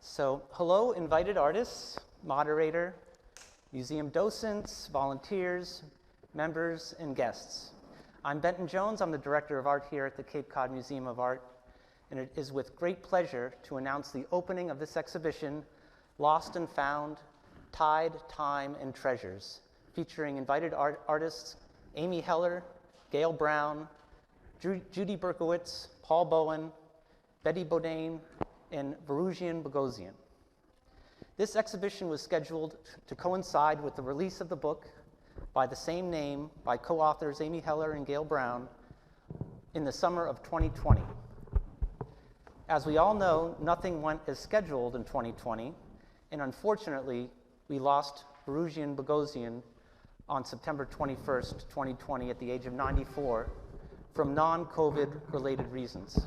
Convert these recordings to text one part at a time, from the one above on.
So, hello, invited artists, moderator, museum docents, volunteers, members, and guests. I'm Benton Jones. I'm the Director of Art here at the Cape Cod Museum of Art, and it is with great pleasure to announce the opening of this exhibition, Lost and Found, Tide, Time, and Treasures, featuring invited artists Amy Heller, Gail Brown, Judy Berkowitz, Paul Bowen, Betty Bodine, and Varuzian Bogosian. This exhibition was scheduled to coincide with the release of the book by the same name by co-authors Amy Heller and Gail Brown in the summer of 2020. As we all know, nothing went as scheduled in 2020, and unfortunately, we lost Varuzian Bogosian on September 21st, 2020 at the age of 94 from non-COVID related reasons.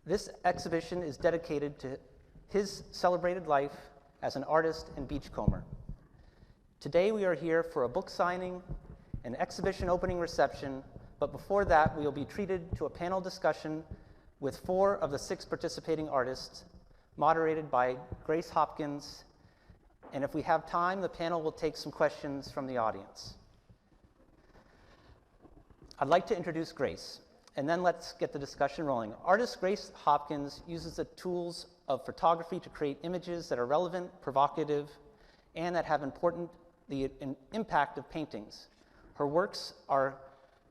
This exhibition is dedicated to his celebrated life as an artist and beachcomber. Today we are here for a book signing, an exhibition opening reception, but before that we will be treated to a panel discussion with 4 of the 6 participating artists, moderated by Grace Hopkins, and if we have time, the panel will take some questions from the audience. I'd like to introduce Grace, and then let's get the discussion rolling. Artist Grace Hopkins uses the tools of photography to create images that are relevant, provocative, and that have the impact of paintings. Her works are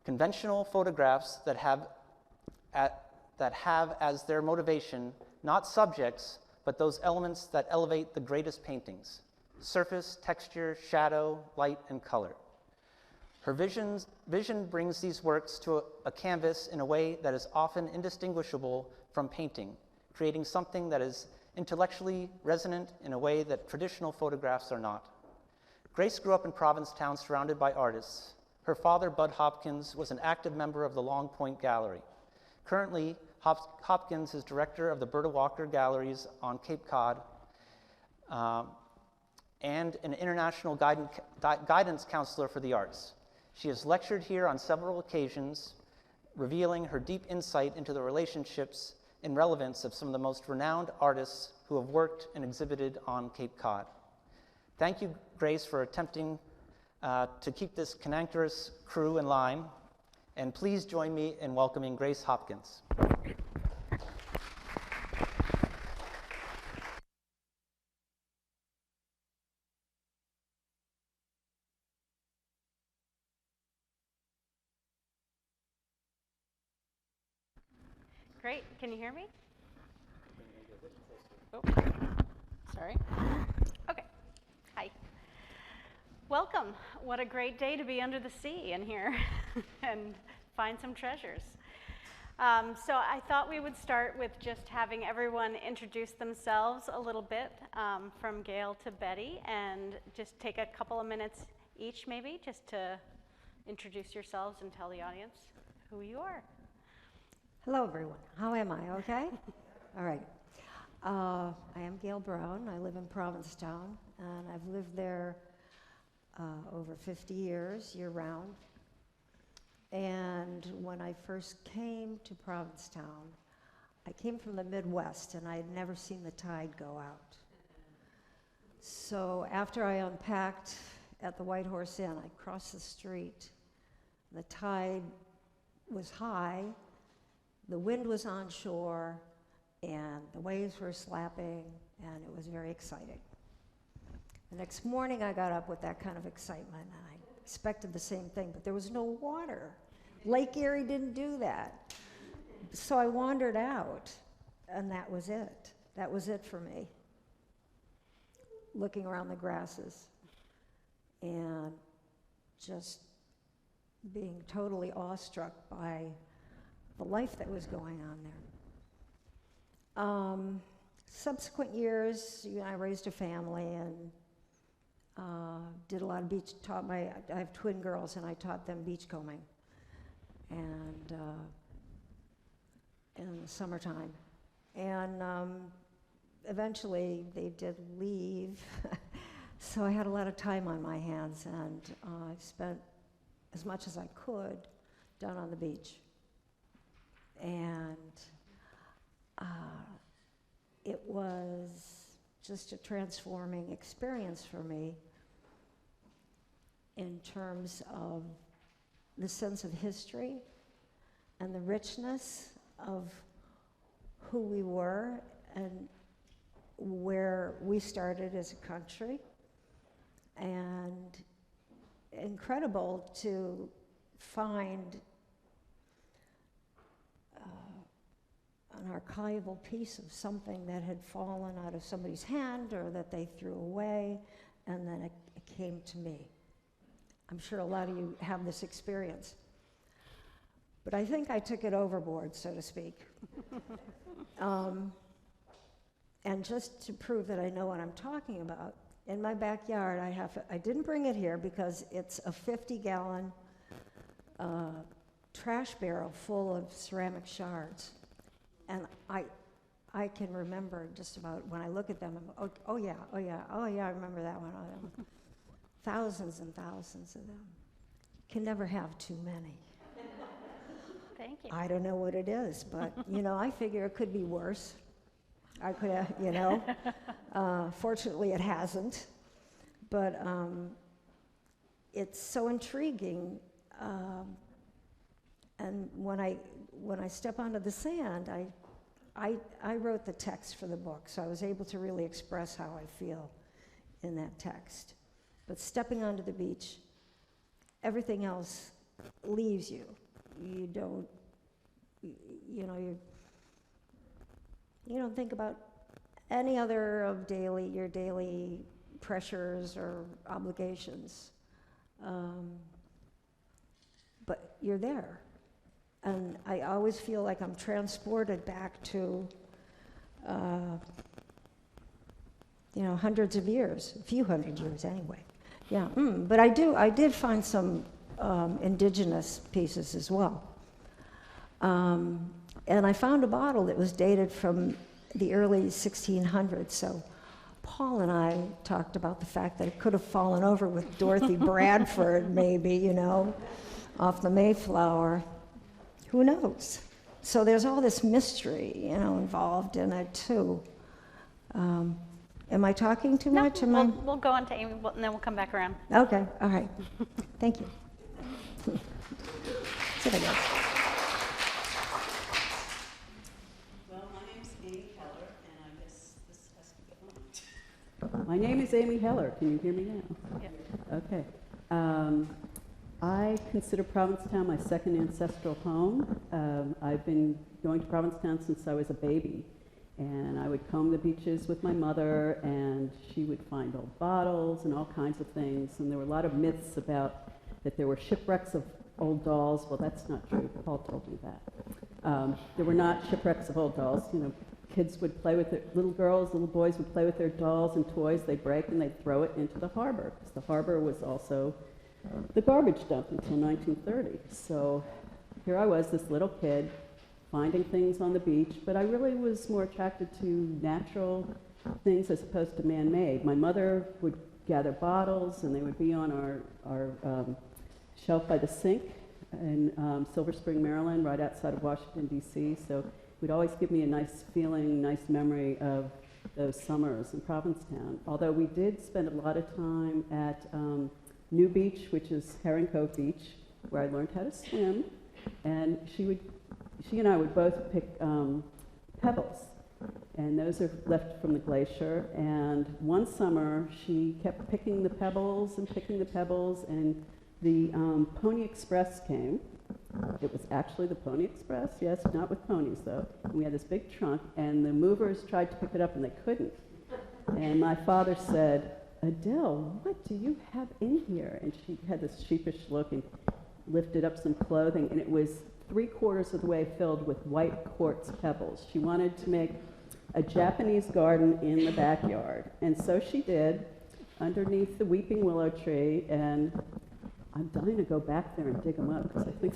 conventional photographs that have as their motivation not subjects, but those elements that elevate the greatest paintings: surface, texture, shadow, light, and color. Her vision brings these works to a canvas in a way that is often indistinguishable from painting, creating something that is intellectually resonant in a way that traditional photographs are not. Grace grew up in Provincetown surrounded by artists. Her father, Bud Hopkins, was an active member of the Long Point Gallery. Currently, Hopkins is director of the Berta Walker Galleries on Cape Cod and an international guidance counselor for the arts. She has lectured here on several occasions, revealing her deep insight into the relationships and relevance of some of the most renowned artists who have worked and exhibited on Cape Cod. Thank you, Grace, for attempting to keep this cantankerous crew in line, and please join me in welcoming Grace Hopkins. Great. Can you hear me? Oh, sorry. Okay. Hi. Welcome. What a great day to be under the sea in here and find some treasures. So I thought we would start with just having everyone introduce themselves a little bit, from Gail to Betty, and just take a couple of minutes each maybe just to introduce yourselves and tell the audience who you are. Hello, everyone. How am I? Okay? All right. I am Gail Brown. I live in Provincetown, and I've lived there over 50 years, year-round. And when I first came to Provincetown, I came from the Midwest, and I had never seen the tide go out. So after I unpacked at the White Horse Inn, I crossed the street. The tide was high. The wind was on shore, and the waves were slapping, and it was very exciting. The next morning, I got up with that kind of excitement, and I expected the same thing, but there was no water. Lake Erie didn't do that. So I wandered out, and that was it. That was it for me. Looking around the grasses and just being totally awestruck by the life that was going on there. Subsequent years, I raised a family and did a lot of I have twin girls, and I taught them beachcombing and in the summertime. And eventually they did leave, so I had a lot of time on my hands, and I spent as much as I could down on the beach. And it was just a transforming experience for me in terms of the sense of history and the richness of who we were and where we started as a country, and incredible to find an archival piece of something that had fallen out of somebody's hand or that they threw away, and then it came to me. I'm sure a lot of you have this experience. But I think I took it overboard, so to speak. And just to prove that I know what I'm talking about, in my backyard I didn't bring it here because it's a 50-gallon trash barrel full of ceramic shards. And I can remember just about when I look at them, oh yeah, I remember that one. Oh, that one. Thousands and thousands of them. Can never have too many. Thank you. I don't know what it is, but I figure it could be worse. I could have, fortunately it hasn't. But it's so intriguing. And when I step onto the sand, I wrote the text for the book, so I was able to really express how I feel in that text. But stepping onto the beach, everything else leaves you. You don't, you don't think about any other of your daily pressures or obligations. But you're there. And I always feel like I'm transported back to, hundreds of years, a few hundred years anyway. Yeah, but I did find some indigenous pieces as well. And I found a bottle that was dated from the early 1600s, so Paul and I talked about the fact that it could have fallen over with Dorothy Bradford, maybe, off the Mayflower. Who knows? So there's all this mystery, involved in it too. Am I talking too much? We'll go on to Amy, and then we'll come back around. Okay, all right. Thank you. Sit again. Well, my name's Amy Heller, and I guess this has to be on. My name is Amy Heller. Can you hear me now? Yeah. Okay. I consider Provincetown my second ancestral home. I've been going to Provincetown since I was a baby. And I would comb the beaches with my mother, and she would find old bottles and all kinds of things. And there were a lot of myths about that there were shipwrecks of old dolls. Well, that's not true. Paul told me that. There were not shipwrecks of old dolls. Kids would play with it. Little girls, little boys would play with their dolls and toys. They'd break and they'd throw it into the harbor, because the harbor was also the garbage dump until 1930. So here I was, this little kid, finding things on the beach, but I really was more attracted to natural things as opposed to man-made. My mother would gather bottles, and they would be on our shelf by the sink in Silver Spring, Maryland, right outside of Washington, D.C. So it would always give me a nice feeling, nice memory of those summers in Provincetown. Although we did spend a lot of time at New Beach, which is Herring Cove Beach, where I learned how to swim, and she and I would both pick pebbles, and those are left from the glacier. And one summer, she kept picking the pebbles, and the Pony Express came. It was actually the Pony Express, yes, not with ponies though. And we had this big trunk, and the movers tried to pick it up, and they couldn't. And my father said, "Adele, what do you have in here?" And she had this sheepish look and lifted up some clothing, and it was 3/4 of the way filled with white quartz pebbles. She wanted to make a Japanese garden in the backyard. And so she did, underneath the weeping willow tree, and I'm dying to go back there and dig them up, because I think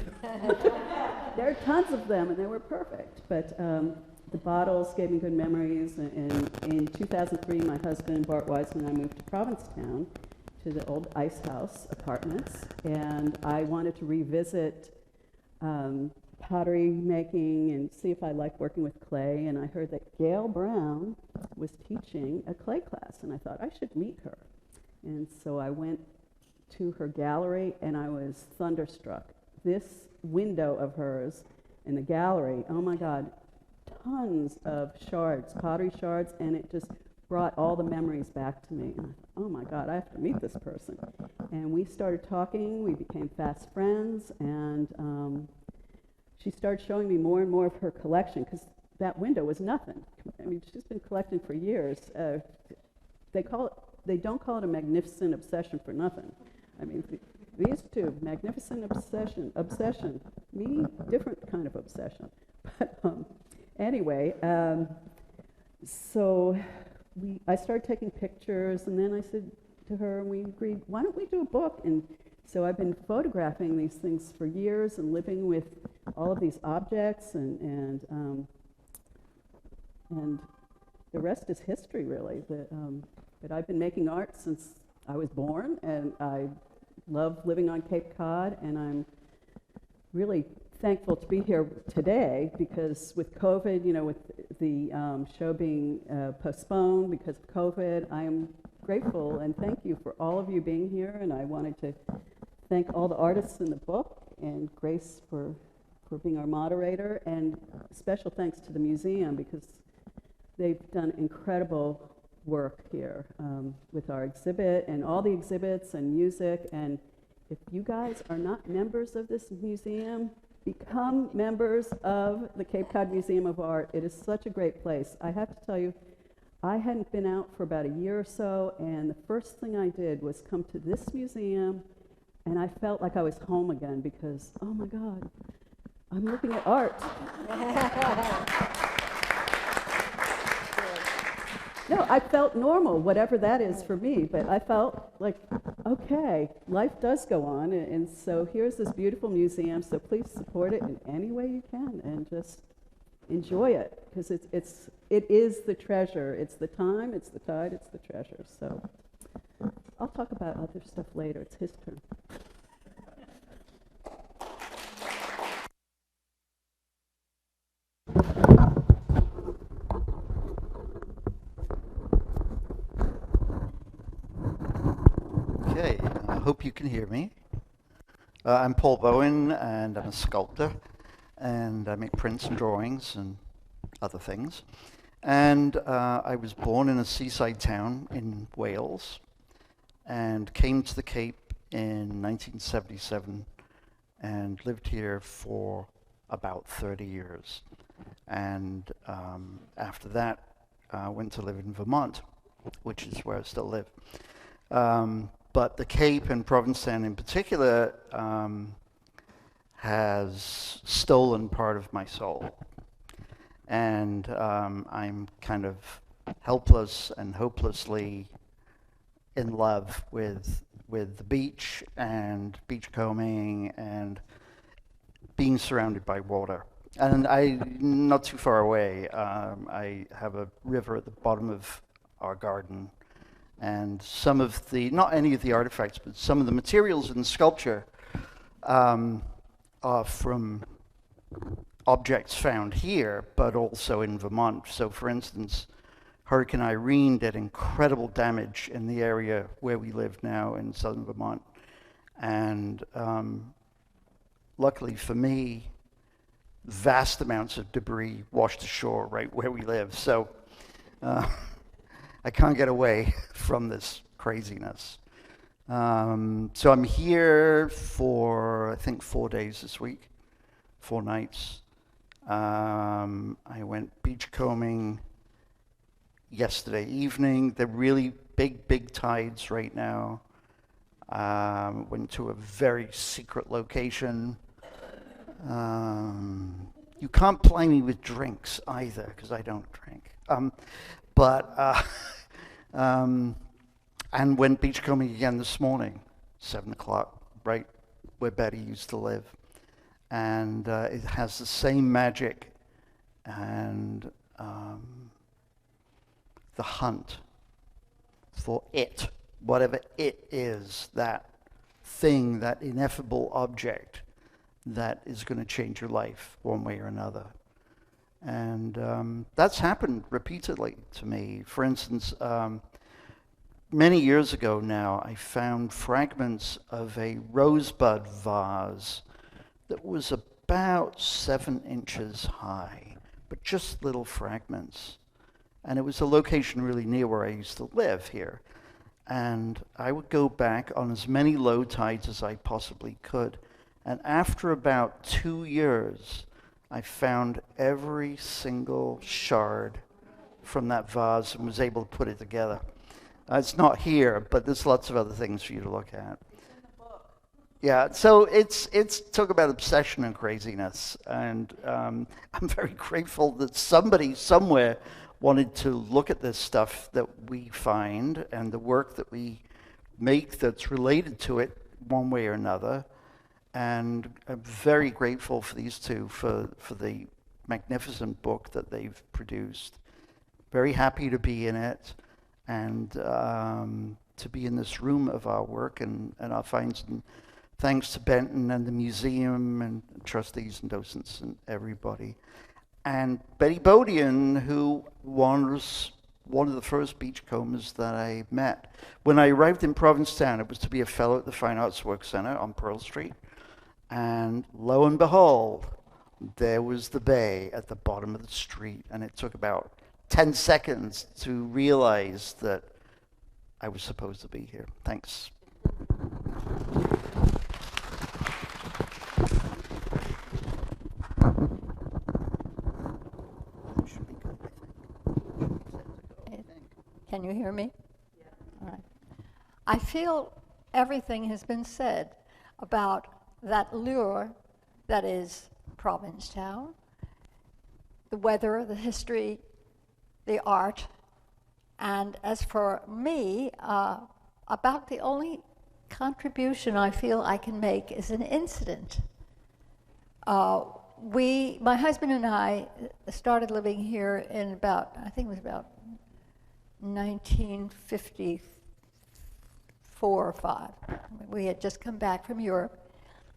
there are tons of them, and they were perfect. But the bottles gave me good memories. And in 2003, my husband, Bart Wiseman, and I moved to Provincetown, to the old Ice House apartments, and I wanted to revisit pottery making and see if I like working with clay. And I heard that Gail Brown was teaching a clay class, and I thought I should meet her. And so I went to her gallery, and I was thunderstruck. This window of hers in the gallery, oh my God, tons of shards, pottery shards, and it just brought all the memories back to me. And I thought, oh my God, I have to meet this person. And we started talking, we became fast friends, and she started showing me more and more of her collection, because that window was nothing. I mean, she's been collecting for years. They don't call it a magnificent obsession for nothing. I mean, these two, magnificent obsession, me, different kind of obsession. But anyway, so I started taking pictures, and then I said to her, and we agreed, why don't we do a book? And so I've been photographing these things for years and living with all of these objects, and the rest is history, really. But I've been making art since I was born, and I love living on Cape Cod, and I'm really thankful to be here today, because with COVID, with the show being postponed because of COVID, I am grateful and thank you for all of you being here, and I wanted to thank all the artists in the book and Grace for being our moderator, and special thanks to the museum, because they've done incredible work here with our exhibit and all the exhibits and music. And if you guys are not members of this museum, become members of the Cape Cod Museum of Art. It is such a great place. I have to tell you, I hadn't been out for about a year or so, and the first thing I did was come to this museum, and I felt like I was home again, because, oh my God, I'm looking at art. No, I felt normal, whatever that is for me, but I felt like, okay, life does go on, and so here's this beautiful museum, so please support it in any way you can, and just enjoy it, because it is the treasure. It's the time, it's the tide, it's the treasure. So I'll talk about other stuff later. It's his turn. Okay, I hope you can hear me. I'm Paul Bowen, and I'm a sculptor, and I make prints and drawings and other things. And I was born in a seaside town in Wales, and came to the Cape in 1977, and lived here for about 30 years. And after that, went to live in Vermont, which is where I still live. But the Cape and Provincetown in particular has stolen part of my soul. And I'm kind of helpless and hopelessly in love with the beach and beachcombing and being surrounded by water. And not too far away, I have a river at the bottom of our garden. And some of the, not any of the artifacts, but some of the materials in the sculpture are from objects found here, but also in Vermont. So for instance, Hurricane Irene did incredible damage in the area where we live now in southern Vermont. And luckily for me, vast amounts of debris washed ashore right where we live. So I can't get away from this craziness. So I'm here for, I think, 4 days this week, 4 nights. I went beachcombing yesterday evening. They're really big tides right now. Went to a very secret location. You can't ply me with drinks either, because I don't drink. And went beachcombing again this morning, 7 o'clock, right where Betty used to live. And it has the same magic and the hunt for it, whatever it is, that thing, that ineffable object that is going to change your life one way or another. And that's happened repeatedly to me. For instance, many years ago now, I found fragments of a rosebud vase that was about 7 inches high, but just little fragments. And it was a location really near where I used to live here. And I would go back on as many low tides as I possibly could. And after about 2 years, I found every single shard from that vase and was able to put it together. It's not here, but there's lots of other things for you to look at. It's in the book. Yeah, so it's talk about obsession and craziness. And I'm very grateful that somebody somewhere wanted to look at this stuff that we find and the work that we make that's related to it one way or another. And I'm very grateful for these two for the magnificent book that they've produced. Very happy to be in it and to be in this room of our work and our finds. And thanks to Benton and the museum and trustees and docents and everybody. And Betty Bodian, who was one of the first beachcombers that I met. When I arrived in Provincetown, it was to be a fellow at the Fine Arts Work Center on Pearl Street. And lo and behold, there was the bay at the bottom of the street. And it took about 10 seconds to realize that I was supposed to be here. Thanks. Can you hear me? Yeah. All right. I feel everything has been said about that lure that is Provincetown, the weather, the history, the art, and as for me, about the only contribution I feel I can make is an incident. My husband and I started living here in about, I think it was about 1954 or 5. We had just come back from Europe.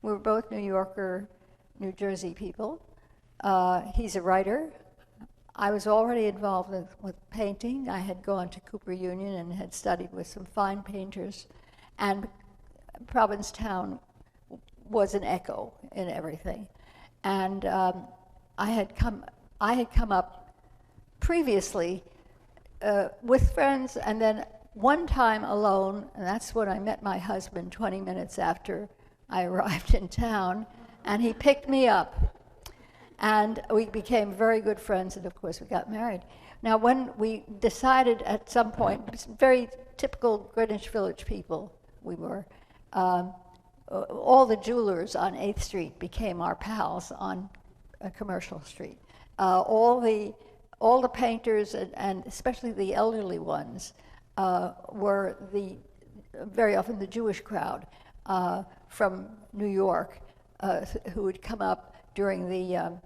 We were both New Yorker, New Jersey people. He's a writer. I was already involved with painting. I had gone to Cooper Union and had studied with some fine painters. And Provincetown was an echo in everything. And I had come up previously with friends, and then one time alone, and that's when I met my husband 20 minutes after I arrived in town, and he picked me up. And we became very good friends, and of course we got married. Now when we decided at some point, very typical Greenwich Village people we were, all the jewelers on 8th Street became our pals on Commercial Street. All the painters, and especially the elderly ones, were very often the Jewish crowd from New York who would come up during the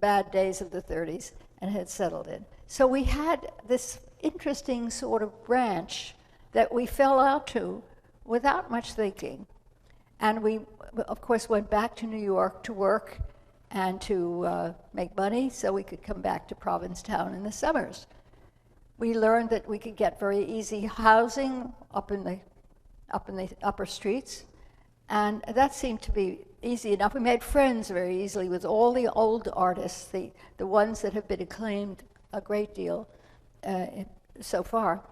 bad days of the 30s and had settled in. So we had this interesting sort of branch that we fell out to without much thinking. And we, of course, went back to New York to work and to make money so we could come back to Provincetown in the summers. We learned that we could get very easy housing up in the upper streets, and that seemed to be easy enough. We made friends very easily with all the old artists, the ones that have been acclaimed a great deal so far,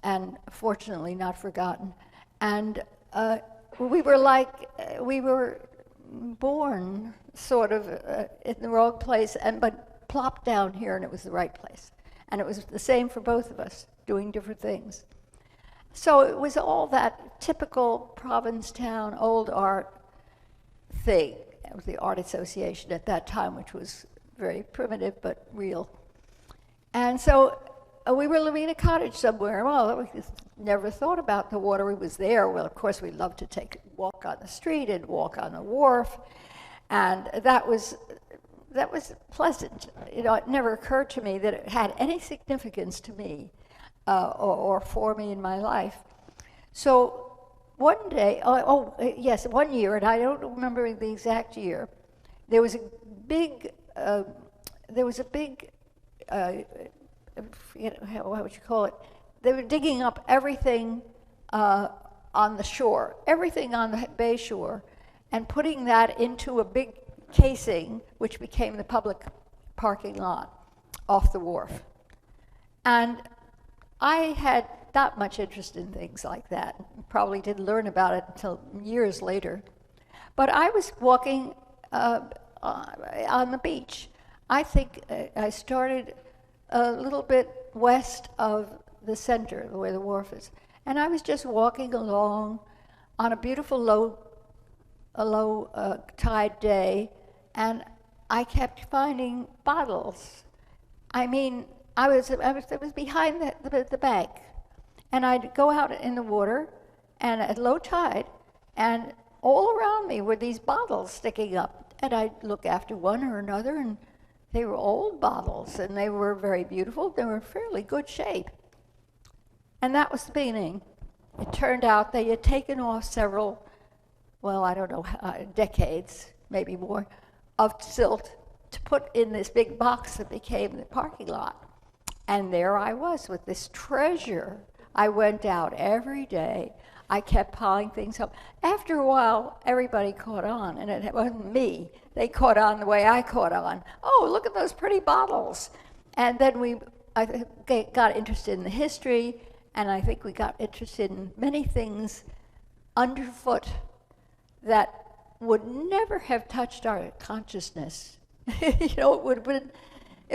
and fortunately not forgotten. And we were born sort of in the wrong place, but plopped down here, and it was the right place. And it was the same for both of us, doing different things. So it was all that typical Provincetown old art thing. It was the Art Association at that time, which was very primitive but real. And so we were living in a cottage somewhere. Well, we never thought about the water. It was there. Well, of course, we loved to walk on the street and walk on the wharf. And that was pleasant. You know, it never occurred to me that it had any significance to me or for me in my life. So one day, yes, one year, and I don't remember the exact year, there was a big, what would you call it? They were digging up everything on the shore, everything on the bay shore, and putting that into a big casing, which became the public parking lot off the wharf. And I had not much interest in things like that. Probably didn't learn about it until years later. But I was walking on the beach. I think I started a little bit west of the center, where the wharf is. And I was just walking along on a beautiful low tide day, and I kept finding bottles. I mean, I was behind the bank, and I'd go out in the water, and at low tide, and all around me were these bottles sticking up, and I'd look after one or another, and they were old bottles, and they were very beautiful. They were in fairly good shape, and that was the beginning. It turned out they had taken off several, well, I don't know, decades, maybe more, of silt to put in this big box that became the parking lot. And there I was with this treasure. I went out every day. I kept piling things up. After a while, everybody caught on, and it wasn't me. They caught on the way I caught on. Oh, look at those pretty bottles. And then I got interested in the history, and I think we got interested in many things underfoot that would never have touched our consciousness. It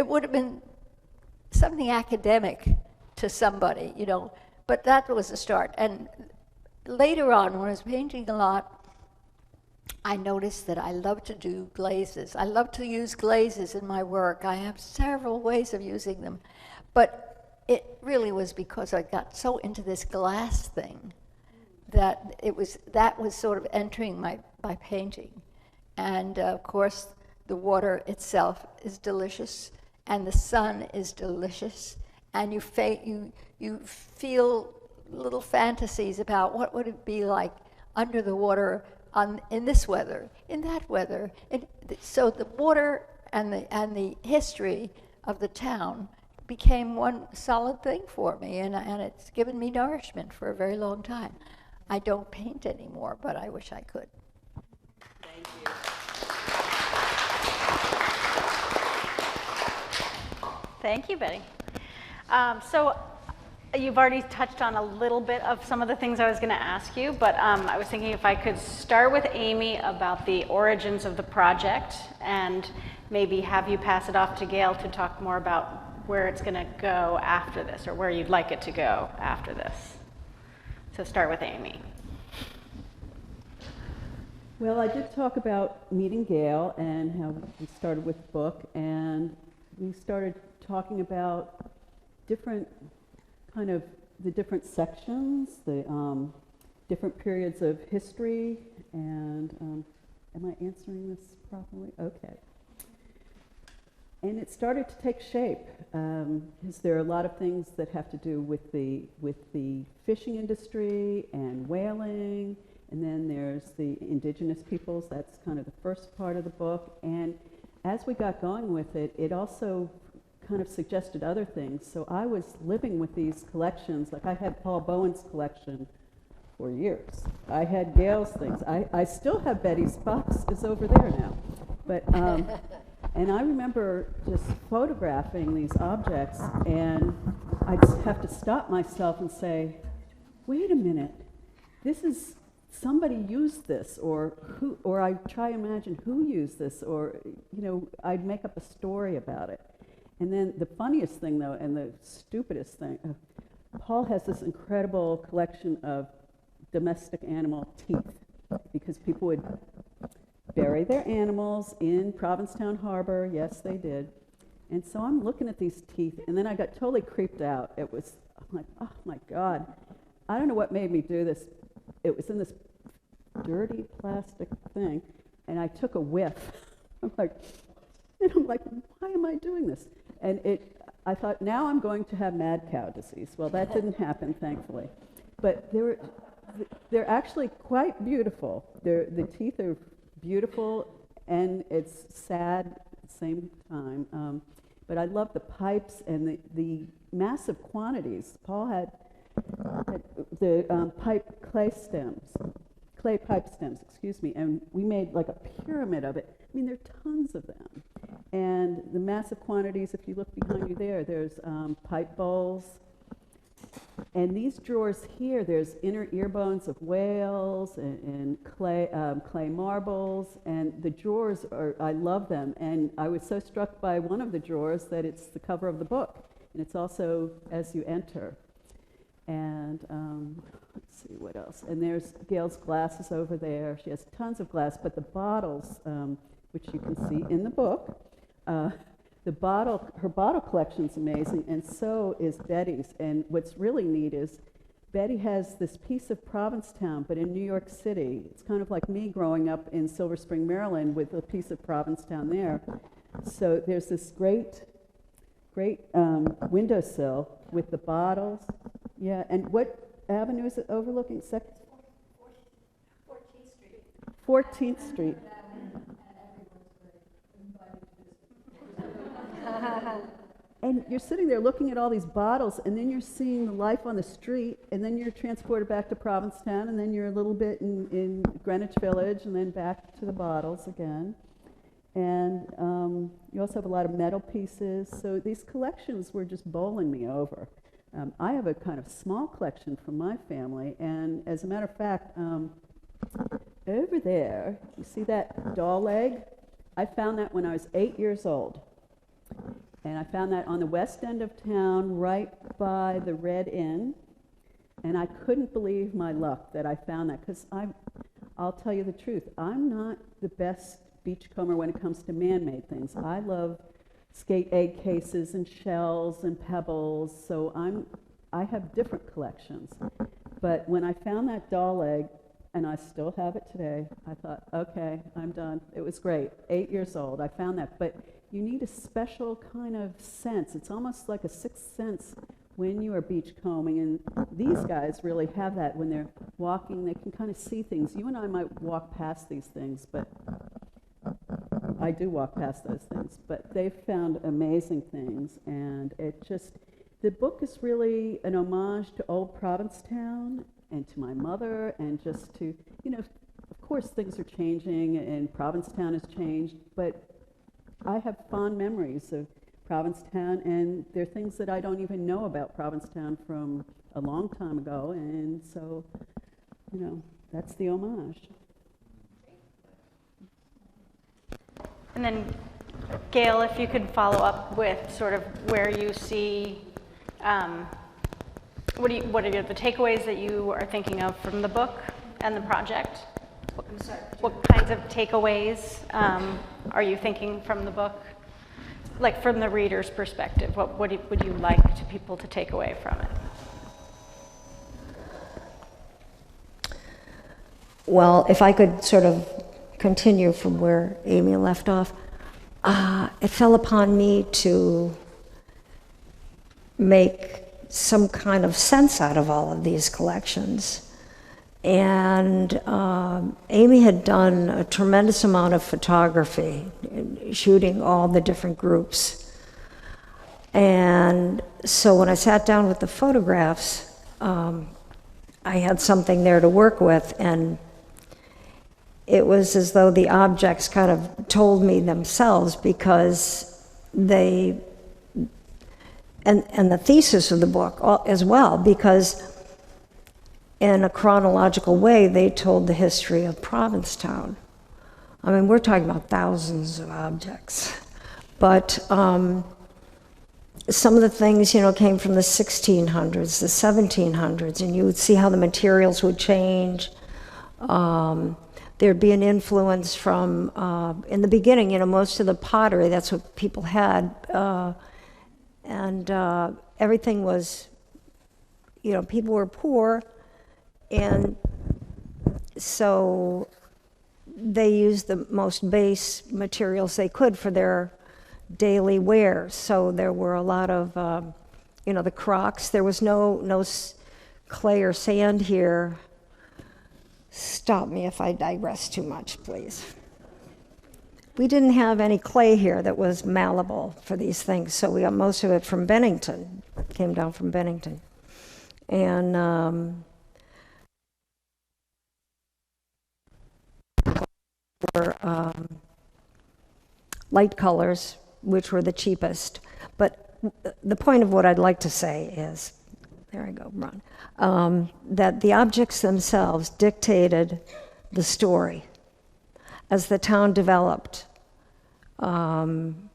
would have been something academic to somebody, but that was the start. And later on, when I was painting a lot, I noticed that I love to do glazes. I love to use glazes in my work. I have several ways of using them, but it really was because I got so into this glass thing that was sort of entering my painting. And of course, the water itself is delicious, and the sun is delicious, and you feel little fantasies about what would it be like under the water in this weather, in that weather. So the water and the history of the town became one solid thing for me, and it's given me nourishment for a very long time. I don't paint anymore, but I wish I could. Thank you. Thank you, Betty. So you've already touched on a little bit of some of the things I was going to ask you, but I was thinking if I could start with Amy about the origins of the project, and maybe have you pass it off to Gail to talk more about where it's going to go after this, or where you'd like it to go after this. So start with Amy. Well, I did talk about meeting Gail and how we started with the book, and we started talking about the different sections, the different periods of history, and am I answering this properly? Okay. And it started to take shape, because there are a lot of things that have to do with the fishing industry and whaling, and then there's the indigenous peoples. That's kind of the first part of the book. And as we got going with it, it also kind of suggested other things. So I was living with these collections. Like I had Paul Bowen's collection for years. I had Gail's things. I still have Betty's box. It's over there now. But and I remember just photographing these objects, and I'd have to stop myself and say, wait a minute, this is, somebody used this, or I'd try to imagine who used this, or, I'd make up a story about it. And then the funniest thing, though, and the stupidest thing, Paul has this incredible collection of domestic animal teeth, because people would bury their animals in Provincetown Harbor. Yes, they did. And so I'm looking at these teeth, and then I got totally creeped out. I'm like, oh my God. I don't know what made me do this. It was in this dirty plastic thing, and I took a whiff. I'm like, why am I doing this? And I thought, now I'm going to have mad cow disease. Well, that didn't happen, thankfully. But They're actually quite beautiful. The teeth are beautiful, and it's sad at the same time. But I love the pipes and the massive quantities. Paul had the clay pipe stems, excuse me, and we made like a pyramid of it. I mean, there are tons of them. And the massive quantities, if you look behind you there's pipe bowls. And these drawers here, there's inner ear bones of whales and clay marbles, and the drawers I love them. And I was so struck by one of the drawers that it's the cover of the book, and it's also as you enter. And let's see what else. And there's Gail's glasses over there. She has tons of glass, but the bottles, which you can see in the book, her bottle collection's amazing, and so is Betty's. And what's really neat is Betty has this piece of Provincetown, but in New York City. It's kind of like me growing up in Silver Spring, Maryland, with a piece of Provincetown there. So there's this great windowsill with the bottles. Yeah, and what avenue is it overlooking? 14th Street. 14th Street. And you're sitting there looking at all these bottles, and then you're seeing the life on the street, and then you're transported back to Provincetown, and then you're a little bit in Greenwich Village, and then back to the bottles again. And you also have a lot of metal pieces. So these collections were just bowling me over. I have a kind of small collection from my family, and as a matter of fact, over there, you see that doll leg? I found that when I was 8 years old. And I found that on the west end of town, right by the Red Inn. And I couldn't believe my luck that I found that, because I'll tell you the truth, I'm not the best beachcomber when it comes to man-made things. I love skate egg cases and shells and pebbles, so I have different collections. But when I found that doll leg, and I still have it today, I thought, okay, I'm done. It was great. 8 years old, I found that. But you need a special kind of sense. It's almost like a sixth sense when you are beachcombing, and these guys really have that. When they're walking, they can kind of see things. You and I might walk past these things, but I do walk past those things, but they've found amazing things, and the book is really an homage to old Provincetown and to my mother, and just to, of course things are changing and Provincetown has changed, but I have fond memories of Provincetown, and there are things that I don't even know about Provincetown from a long time ago, and so, that's the homage. And then, Gail, if you could follow up with sort of where you see, what are the takeaways that you are thinking of from the book and the project? What kinds of takeaways are you thinking from the book? Like from the reader's perspective, what would you like people to take away from it? Well, if I could sort of continue from where Amy left off, it fell upon me to make some kind of sense out of all of these collections. And Amy had done a tremendous amount of photography, shooting all the different groups. And so when I sat down with the photographs, I had something there to work with, and it was as though the objects kind of told me themselves, because and the thesis of the book as well, because in a chronological way, they told the history of Provincetown. I mean, we're talking about thousands of objects, but some of the things, came from the 1600s, the 1700s, and you would see how the materials would change. There'd be an influence from, in the beginning, most of the pottery, that's what people had, and everything was, people were poor, and so they used the most base materials they could for their daily wear. So there were a lot of, the crocks. There was no clay or sand here stop me if I digress too much, please. We didn't have any clay here that was malleable for these things, so we got most of it from Bennington, came down from Bennington. And were light colors, which were the cheapest. But the point of what I'd like to say is, there I go, Ron, that the objects themselves dictated the story. As the town developed and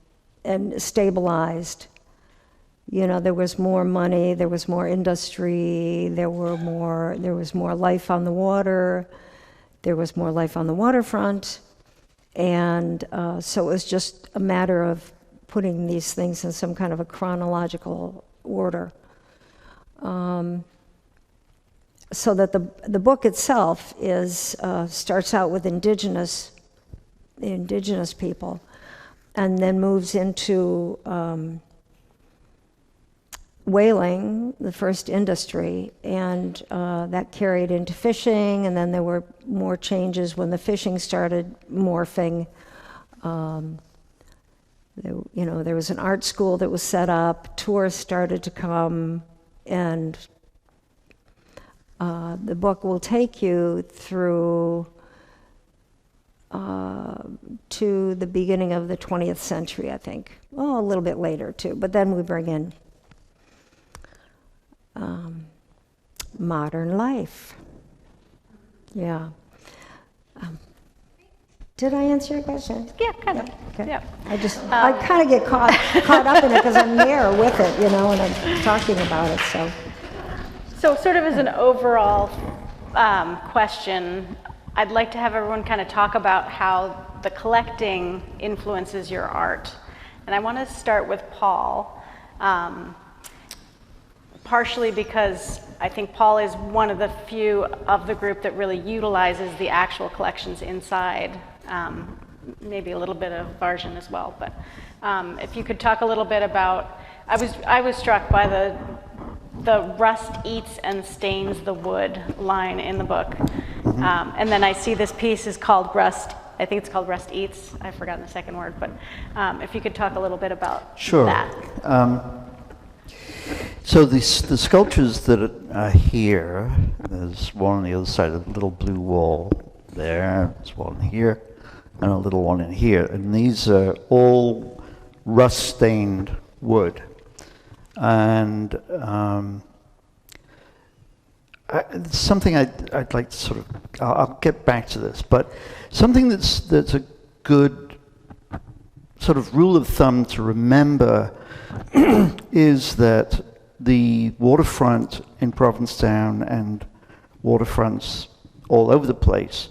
stabilized, you know, there was more money, there was more industry, there was more life on the water, there was more life on the waterfront, and so it was just a matter of putting these things in some kind of a chronological order. So that the book itself starts out with the indigenous people, and then moves into whaling, the first industry, and that carried into fishing, and then there were more changes when the fishing started morphing. There was an art school that was set up, tourists started to come, and the book will take you through to the beginning of the 20th century, I think. Well, a little bit later too, but then we bring in modern life. Yeah. Did I answer your question? Yeah, kind of. Okay. Yeah. I kind of get caught up in it because I'm there with it, you know, and I'm talking about it, so. So sort of as an overall question, I'd like to have everyone kind of talk about how the collecting influences your art. And I want to start with Paul, partially because I think Paul is one of the few of the group that really utilizes the actual collections inside, maybe a little bit of Varjan as well. But if you could talk a little bit about, I was struck by the rust eats and stains the wood line in the book. And then I see this piece is called Rust, I think it's called Rust Eats. I've forgotten the second word, but if you could talk a little bit about that. So the sculptures that are here, there's one on the other side of the little blue wall there, there's one here, and a little one in here. And these are all rust-stained wood. And something I'd like to sort of, I'll get back to this, but something that's a good sort of rule of thumb to remember is that the waterfront in Provincetown and waterfronts all over the place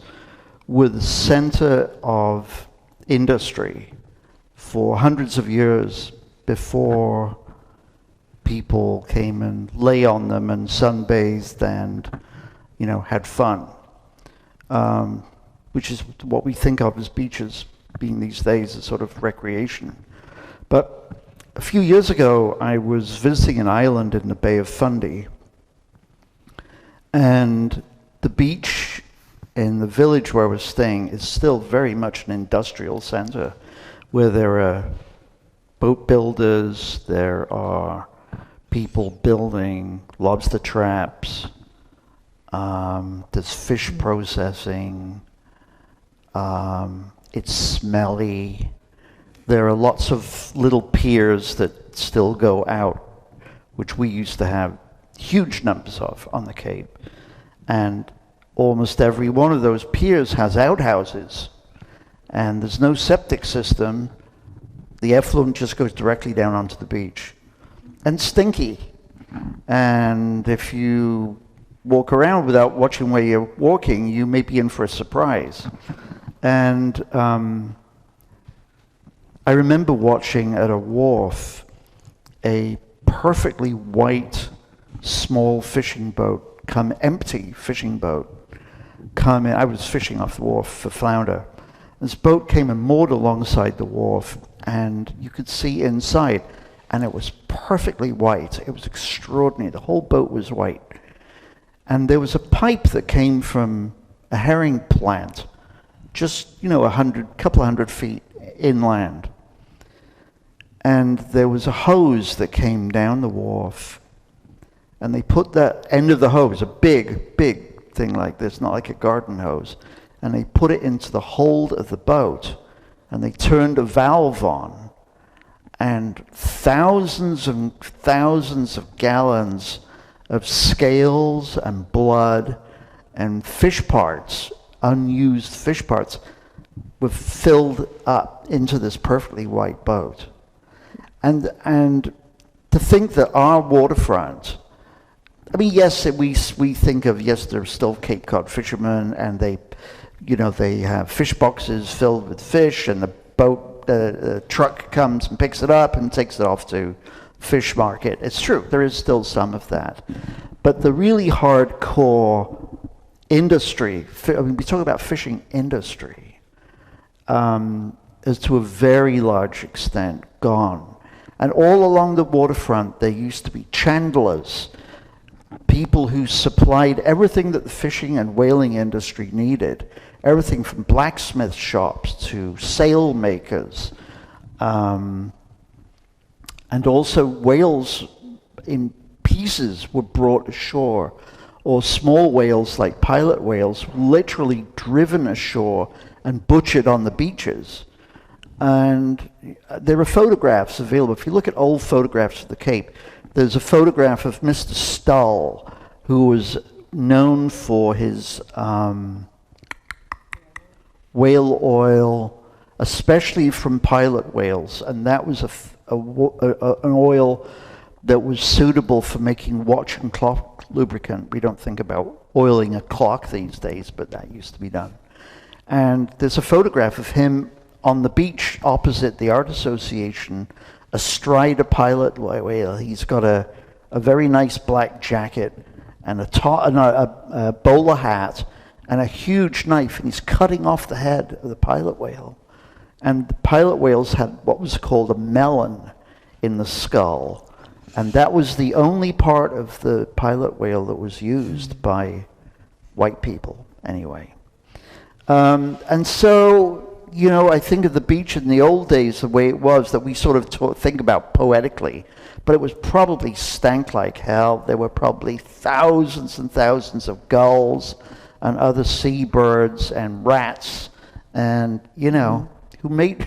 were the center of industry for hundreds of years before people came and lay on them and sunbathed and, you know, had fun, which is what we think of as beaches being these days a sort of recreation. But a few years ago, I was visiting an island in the Bay of Fundy, and the beach in the village where I was staying is still very much an industrial center, where there are boat builders, there are people building lobster traps, there's fish processing, it's smelly. There are lots of little piers that still go out, which we used to have huge numbers of on the Cape. And almost every one of those piers has outhouses, and there's no septic system. The effluent just goes directly down onto the beach. And stinky. And if you walk around without watching where you're walking, you may be in for a surprise. And I remember watching at a wharf a perfectly white small fishing boat empty fishing boat come in. I was fishing off the wharf for flounder. This boat came and moored alongside the wharf, and you could see inside, and it was perfectly white. It was extraordinary. The whole boat was white. And there was a pipe that came from a herring plant, just, couple of hundred feet inland. And there was a hose that came down the wharf, and they put that end of the hose, a big, big thing like this, not like a garden hose, and they put it into the hold of the boat, and they turned a valve on, and thousands and thousands of gallons of scales and blood and fish parts, unused fish parts, were filled up into this perfectly white boat. And to think that our waterfront, I mean, yes, we think of, yes, there's still Cape Cod fishermen, and they have fish boxes filled with fish, and the boat, the truck comes and picks it up and takes it off to fish market. It's true, there is still some of that. But the really hardcore industry, we talk about fishing industry, is to a very large extent gone. And all along the waterfront, there used to be chandlers, people who supplied everything that the fishing and whaling industry needed, everything from blacksmith shops to sail makers, and also whales in pieces were brought ashore, or small whales like pilot whales literally driven ashore and butchered on the beaches. And there are photographs available. If you look at old photographs of the Cape, there's a photograph of Mr. Stull, who was known for his whale oil, especially from pilot whales, and that was an oil that was suitable for making watch and clock lubricant. We don't think about oiling a clock these days, but that used to be done. And there's a photograph of him on the beach opposite the Art Association, astride a pilot whale. He's got a very nice black jacket and a bowler hat and a huge knife, and he's cutting off the head of the pilot whale. And the pilot whales had what was called a melon in the skull, and that was the only part of the pilot whale that was used by white people, anyway. And so, I think of the beach in the old days the way it was, that we sort of think about poetically, but it was probably stank like hell. There were probably thousands and thousands of gulls and other seabirds and rats, and who made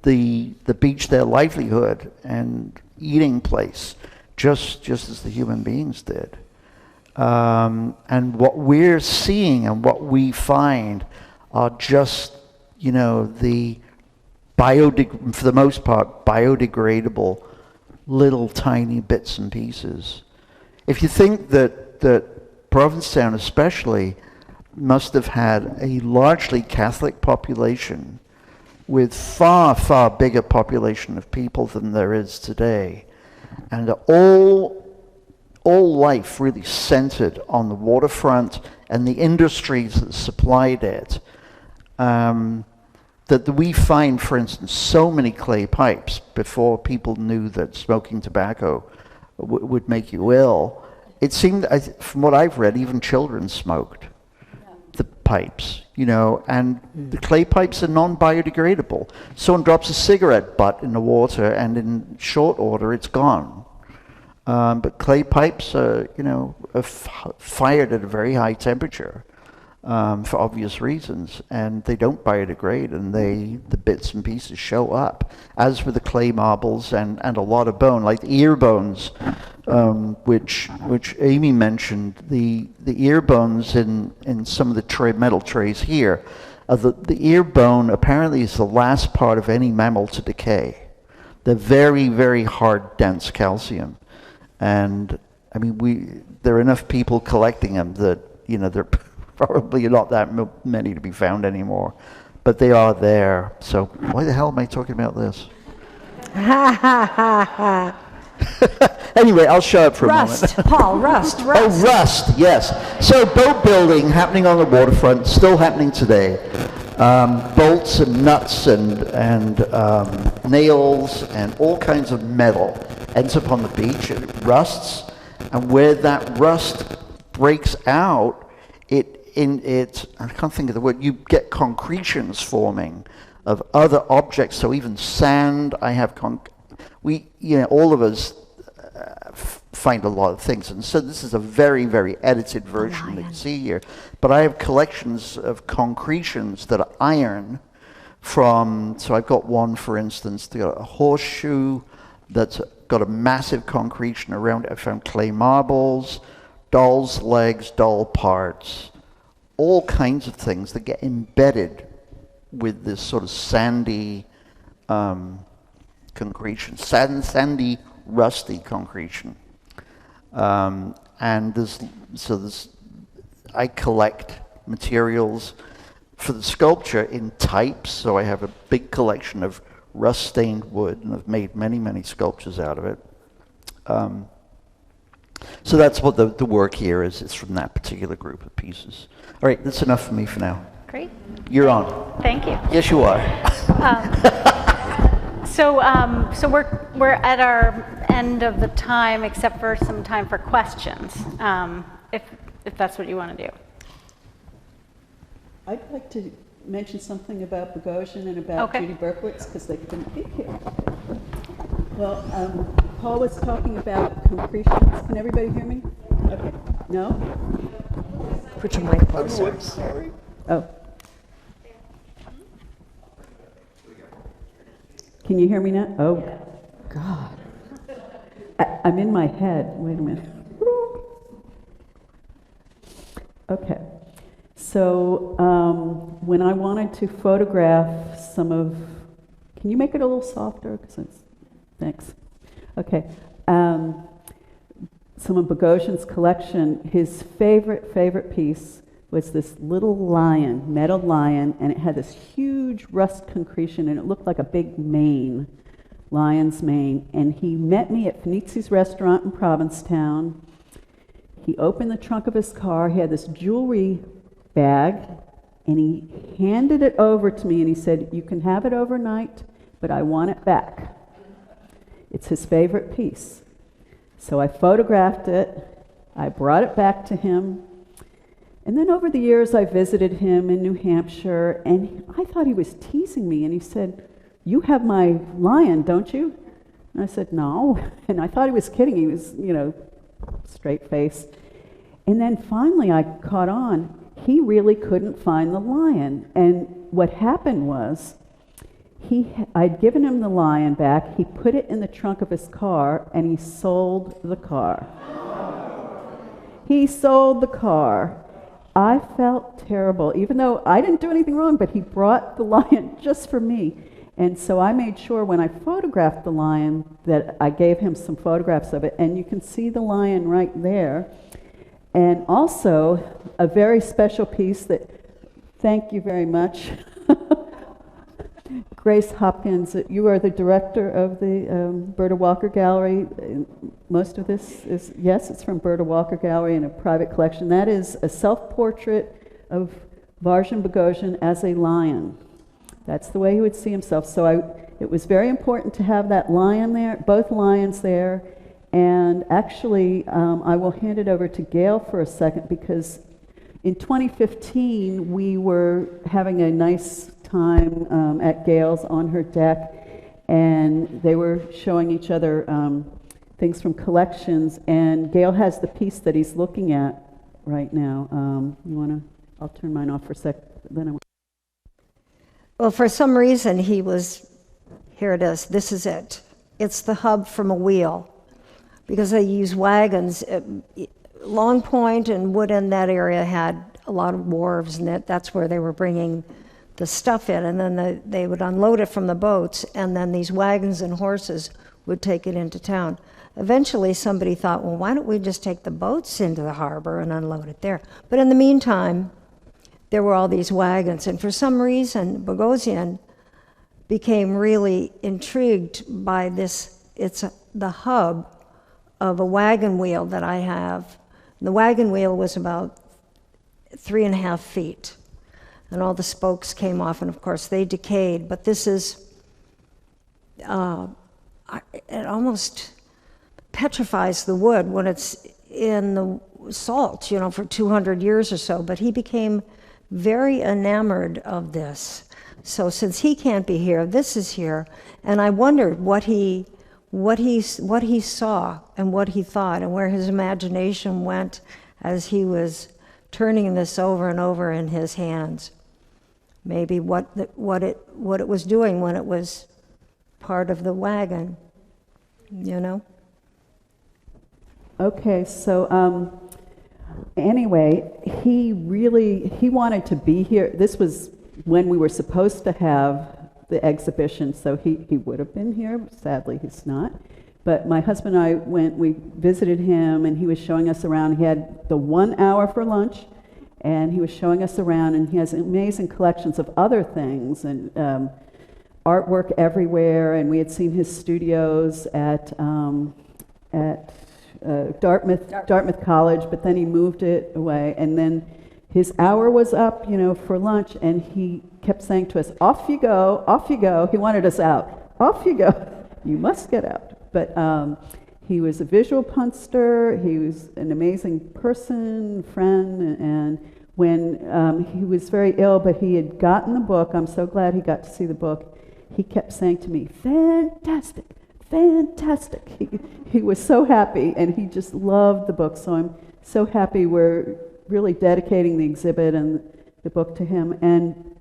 the beach their livelihood and eating place, just as the human beings did. And what we're seeing and what we find are just, the for the most part, biodegradable little tiny bits and pieces. If you think that Provincetown especially must have had a largely Catholic population with far, far bigger population of people than there is today, and all life really centered on the waterfront and the industries that supplied it, that we find, for instance, so many clay pipes before people knew that smoking tobacco would make you ill. It seemed, from what I've read, even children smoked the pipes, and the clay pipes are non-biodegradable. Someone drops a cigarette butt in the water, and in short order, it's gone. But clay pipes are, are fired at a very high temperature for obvious reasons, and they don't biodegrade, and the bits and pieces show up, as with the clay marbles and a lot of bone, like the ear bones, which Amy mentioned. The ear bones in some of the metal trays here, the ear bone apparently is the last part of any mammal to decay. They're very, very hard, dense calcium. And I mean, there are enough people collecting them that, they're probably not that many to be found anymore, but they are there. So why the hell am I talking about this? Anyway, I'll shut up for a moment. Paul, rust. Oh, rust, yes. So boat building happening on the waterfront, still happening today. Bolts and nuts and nails and all kinds of metal ends up on the beach, and it rusts, and where that rust breaks out, I can't think of the word, you get concretions forming of other objects, so even sand, I have, all of us find a lot of things, and so this is a very, very edited version that you see here, but I have collections of concretions that are iron from, so I've got one, for instance, a horseshoe that's got a massive concretion around it. I found clay marbles, doll's legs, doll parts, all kinds of things that get embedded with this sort of sandy concretion, sandy, rusty concretion. And I collect materials for the sculpture in types, so I have a big collection of rust-stained wood, and I've made many, many sculptures out of it. So that's what the work here is. It's from that particular group of pieces. All right, that's enough for me for now. Great. You're on. Thank you. Yes, you are. So we're at our end of the time, except for some time for questions, if that's what you want to do. I'd like to mention something about Bogosian and about Okay. Judy Berkowitz, because they couldn't be here. Well, Paul was talking about concretions. Can everybody hear me? Okay. No? Put your mic closer. I'm sorry. Oh. Can you hear me now? Oh, God. I'm in my head. Wait a minute. Okay. So when I wanted to photograph some of, can you make it a little softer? Thanks. Okay. Some of Bogosian's collection, his favorite piece was this little lion, metal lion, and it had this huge rust concretion, and it looked like a big mane, lion's mane. And he met me at Fenizi's restaurant in Provincetown. He opened the trunk of his car. He had this jewelry bag, and he handed it over to me, and he said, "You can have it overnight, but I want it back." It's his favorite piece. So I photographed it. I brought it back to him. And then over the years, I visited him in New Hampshire, and I thought he was teasing me, and he said, "You have my lion, don't you?" And I said, "No." And I thought he was kidding. He was, straight face. And then finally I caught on. He really couldn't find the lion. And what happened was, I'd given him the lion back. He put it in the trunk of his car, and he sold the car. He sold the car. I felt terrible, even though I didn't do anything wrong, but he brought the lion just for me. And so I made sure when I photographed the lion that I gave him some photographs of it, and you can see the lion right there. And also, a very special piece that, thank you very much, Grace Hopkins, you are the director of the Berta Walker Gallery. Most of this is, yes, it's from Berta Walker Gallery in a private collection. That is a self-portrait of Varzhan Bogosian as a lion. That's the way he would see himself. So it was very important to have that lion there, both lions there. And actually, I will hand it over to Gail for a second, because in 2015, we were having a nice time at Gail's on her deck, and they were showing each other things from collections, and Gail has the piece that he's looking at right now. I'll turn mine off for a sec, then Well, for some reason, here it is, this is it. It's the hub from a wheel, because they use wagons. Long Point and Wood End, that area had a lot of wharves, and that's where they were bringing the stuff in, and then they would unload it from the boats, and then these wagons and horses would take it into town. Eventually, somebody thought, well, why don't we just take the boats into the harbor and unload it there? But in the meantime, there were all these wagons, and for some reason, Bogosian became really intrigued by this. It's the hub of a wagon wheel that I have. The wagon wheel was about 3.5 feet, and all the spokes came off, and of course they decayed, but this is, it almost petrifies the wood when it's in the salt, for 200 years or so, but he became very enamored of this. So since he can't be here, this is here, and I wondered what he saw and what he thought and where his imagination went as he was turning this over and over in his hands. Maybe what it was doing when it was part of the wagon, Okay, so anyway, he wanted to be here. This was when we were supposed to have the exhibition, so he would have been here. Sadly, he's not. But my husband and I we visited him, and he was showing us around. He had the 1 hour for lunch, and he was showing us around, and he has amazing collections of other things, and artwork everywhere, and we had seen his studios at Dartmouth College, but then he moved it away, and then his hour was up, for lunch, and he kept saying to us, off you go, off you go. He wanted us out. Off you go. You must get out. But he was a visual punster. He was an amazing person, friend, and when he was very ill, but he had gotten the book. I'm so glad he got to see the book. He kept saying to me, fantastic, fantastic. He was so happy, and he just loved the book. So I'm so happy we're really dedicating the exhibit and the book to him. And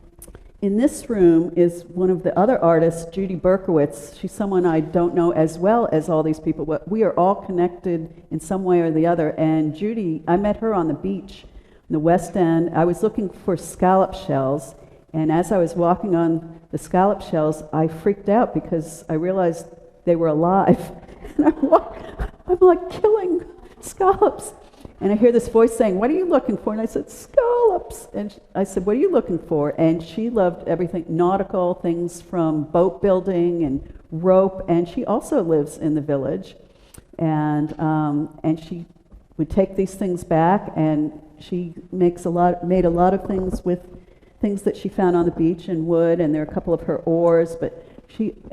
in this room is one of the other artists, Judy Berkowitz. She's someone I don't know as well as all these people, but we are all connected in some way or the other. And Judy, I met her on the beach in the West End. I was looking for scallop shells, and as I was walking on the scallop shells, I freaked out because I realized they were alive. And I'm like killing scallops. And I hear this voice saying, what are you looking for? And I said, scallops. And I said, what are you looking for? And she loved everything, nautical things from boat building and rope. And she also lives in the village. And she would take these things back, and she made a lot of things with things that she found on the beach and wood, and there are a couple of her oars,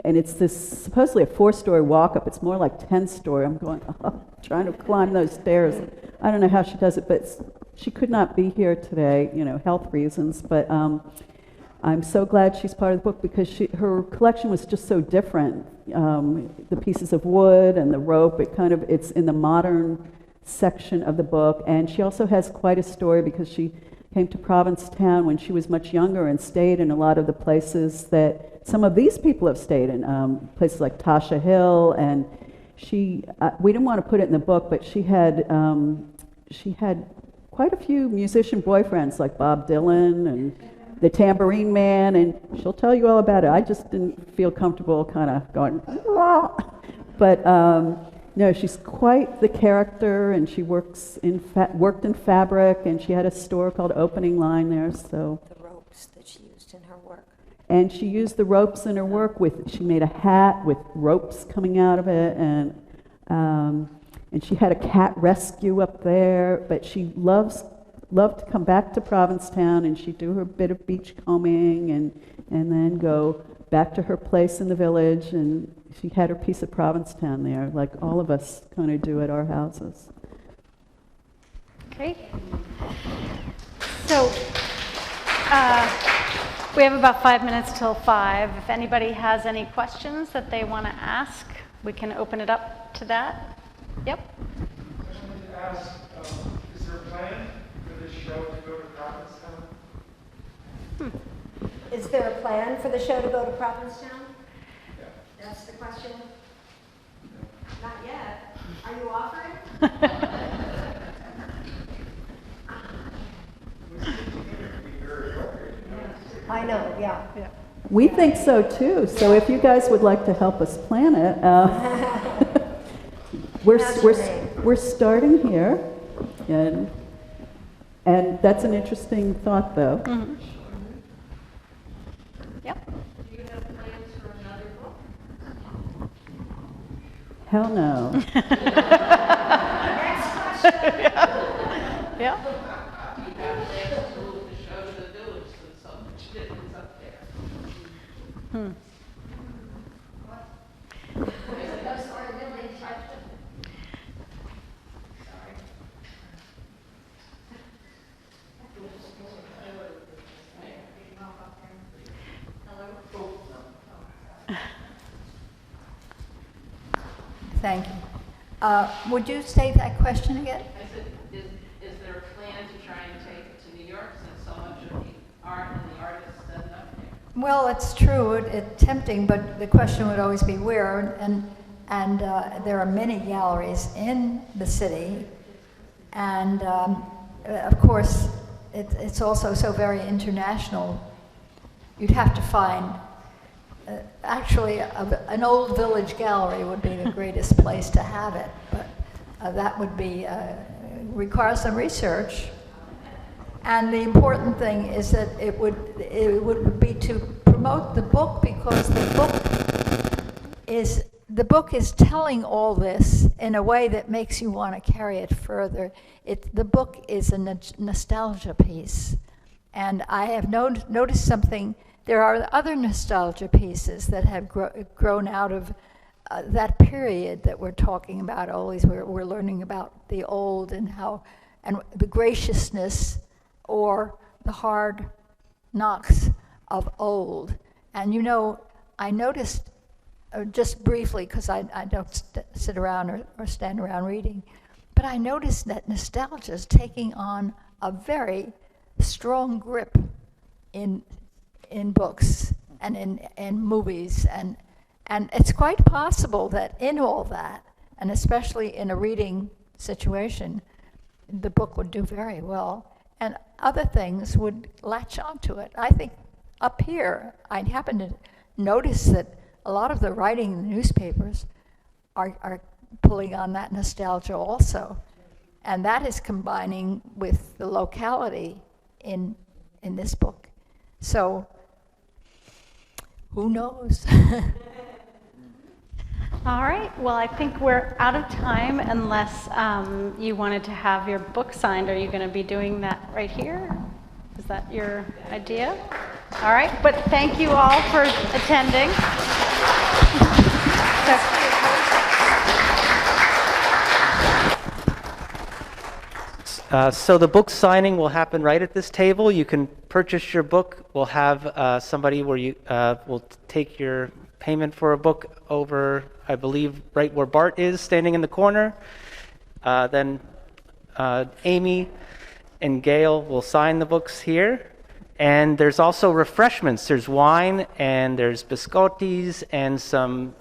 and it's this supposedly a 4-story walk-up. It's more like 10-story. I'm going, trying to climb those stairs. I don't know how she does it, but she could not be here today, health reasons. But I'm so glad she's part of the book because her collection was just so different. The pieces of wood and the rope, it's in the modern section of the book. And she also has quite a story because she came to Provincetown when she was much younger and stayed in a lot of the places that some of these people have stayed in, places like Tasha Hill, and we didn't want to put it in the book, but she had quite a few musician boyfriends like Bob Dylan and the Tambourine Man, and she'll tell you all about it. I just didn't feel comfortable kind of going, wah. But no, she's quite the character, and she worked in fabric, and she had a store called Opening Line there. So the ropes that she used in her work. And she used the ropes in her work she made a hat with ropes coming out of it, and she had a cat rescue up there, but she loved to come back to Provincetown, and she'd do her bit of beach combing and then go back to her place in the village, and she had her piece of Provincetown there, like all of us kind of do at our houses. Great. So we have about 5 minutes till 5. If anybody has any questions that they want to ask, we can open it up to that. Yep. I wanted to ask, is there a plan for this show to go to Provincetown? Is there a plan for the show to go to Provincetown? Yeah. That's the question? Not yet. Are you offering? I know, yeah. We think so too. So if you guys would like to help us plan it, we're starting here, and that's an interesting thought, though. Mm-hmm. Yep. Do you have plans for another book? Hell no. Next question. Yeah. Thank you. Would you state that question again? I said, is there a plan to try and take it to New York since so much of the art and the artists end up there? Well, it's true. It's tempting, but the question would always be where. And there are many galleries in the city, and of course, it's also so very international. You'd have to find. Actually, an old village gallery would be the greatest place to have it, but that would be require some research. And the important thing is that it would be to promote the book, because the book is telling all this in a way that makes you want to carry it further. The book is a nostalgia piece, and I have noticed something. There are other nostalgia pieces that have grown out of that period that we're talking about always. We're learning about the old and the graciousness or the hard knocks of old. And you know, I noticed, just briefly, because I don't sit around or stand around reading, but I noticed that nostalgia is taking on a very strong grip in books and in movies, and it's quite possible that in all that, and especially in a reading situation, the book would do very well, and other things would latch onto it. I think up here, I happen to notice that a lot of the writing in the newspapers are pulling on that nostalgia also, and that is combining with the locality in this book. So, who knows? All right, well, I think we're out of time unless you wanted to have your book signed. Are you going to be doing that right here? Is that your idea? All right, but thank you all for attending. So the book signing will happen right at this table. You can purchase your book. We'll have somebody where you will take your payment for a book over, I believe, right where Bart is, standing in the corner. Then Amy and Gail will sign the books here. And there's also refreshments. There's wine and there's biscottis and some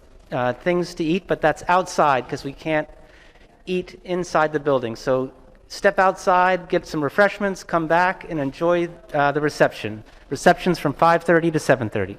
things to eat, but that's outside because we can't eat inside the building. So step outside, get some refreshments, come back, and enjoy the reception. Reception's from 5:30 to 7:30.